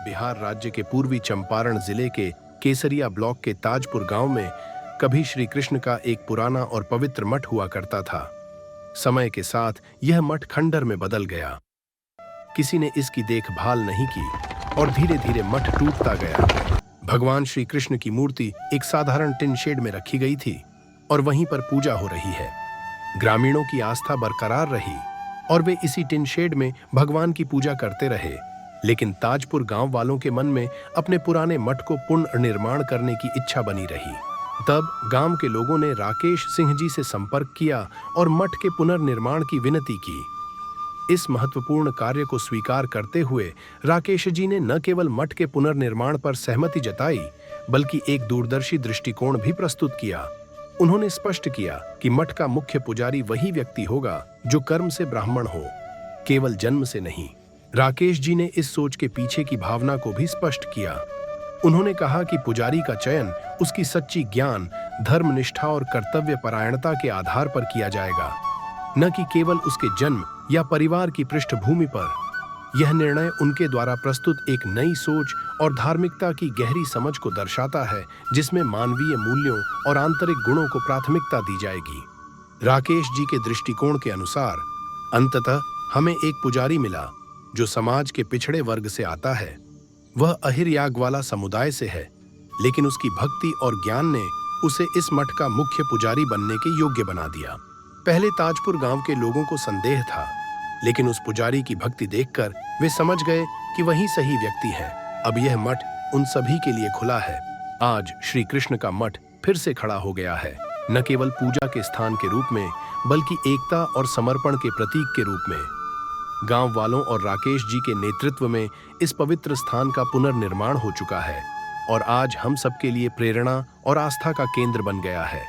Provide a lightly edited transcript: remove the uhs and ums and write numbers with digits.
बिहार राज्य के पूर्वी चंपारण जिले के केसरिया ब्लॉक के ताजपुर गांव में कभी श्री कृष्ण का एक पुराना और पवित्र मठ हुआ करता था। समय के साथ यह मठ खंडर में बदल गया। किसी ने इसकी देखभाल नहीं की और धीरे धीरे मठ टूटता गया। भगवान श्री कृष्ण की मूर्ति एक साधारण टिन शेड में रखी गई थी और वहीं पर पूजा हो रही है। ग्रामीणों की आस्था बरकरार रही और वे इसी टिन शेड में भगवान की पूजा करते रहे। लेकिन ताजपुर गांव वालों के मन में अपने पुराने मठ को पुनर्निर्माण करने की इच्छा बनी रही। तब गांव के लोगों ने राकेश सिंह जी से संपर्क किया और मठ के पुनर्निर्माण की विनती की। इस महत्वपूर्ण कार्य को स्वीकार करते हुए राकेश जी ने न केवल मठ के पुनर्निर्माण पर सहमति जताई, बल्कि एक दूरदर्शी दृष्टिकोण भी प्रस्तुत किया। उन्होंने स्पष्ट किया कि मठ का मुख्य पुजारी वही व्यक्ति होगा जो कर्म से ब्राह्मण हो, केवल जन्म से नहीं। राकेश जी ने इस सोच के पीछे की भावना को भी स्पष्ट किया। उन्होंने कहा कि पुजारी का चयन उसकी सच्ची ज्ञान, धर्मनिष्ठा और कर्तव्य परायणता के आधार पर किया जाएगा, न कि केवल उसके जन्म या परिवार की पृष्ठभूमि पर। यह निर्णय उनके द्वारा प्रस्तुत एक नई सोच और धार्मिकता की गहरी समझ को दर्शाता है, जिसमें मानवीय मूल्यों और आंतरिक गुणों को प्राथमिकता दी जाएगी। राकेश जी के दृष्टिकोण के अनुसार अंततः हमें एक पुजारी मिला जो समाज के पिछड़े वर्ग से आता है। वह अहिरयाग वाला समुदाय से है, लेकिन उसकी भक्ति और ज्ञान ने उसे इस मठ का मुख्य पुजारी बनने के योग्य बना दिया। पहले ताजपुर गांव के लोगों को संदेह था, लेकिन उस पुजारी की भक्ति देखकर वे समझ गए कि वही सही व्यक्ति है। अब यह मठ उन सभी के लिए खुला है। आज श्री कृष्ण का मठ फिर से खड़ा हो गया है, न केवल पूजा के स्थान के रूप में, बल्कि एकता और समर्पण के प्रतीक के रूप में। गांव वालों और राकेश जी के नेतृत्व में इस पवित्र स्थान का पुनर्निर्माण हो चुका है और आज हम सबके लिए प्रेरणा और आस्था का केंद्र बन गया है।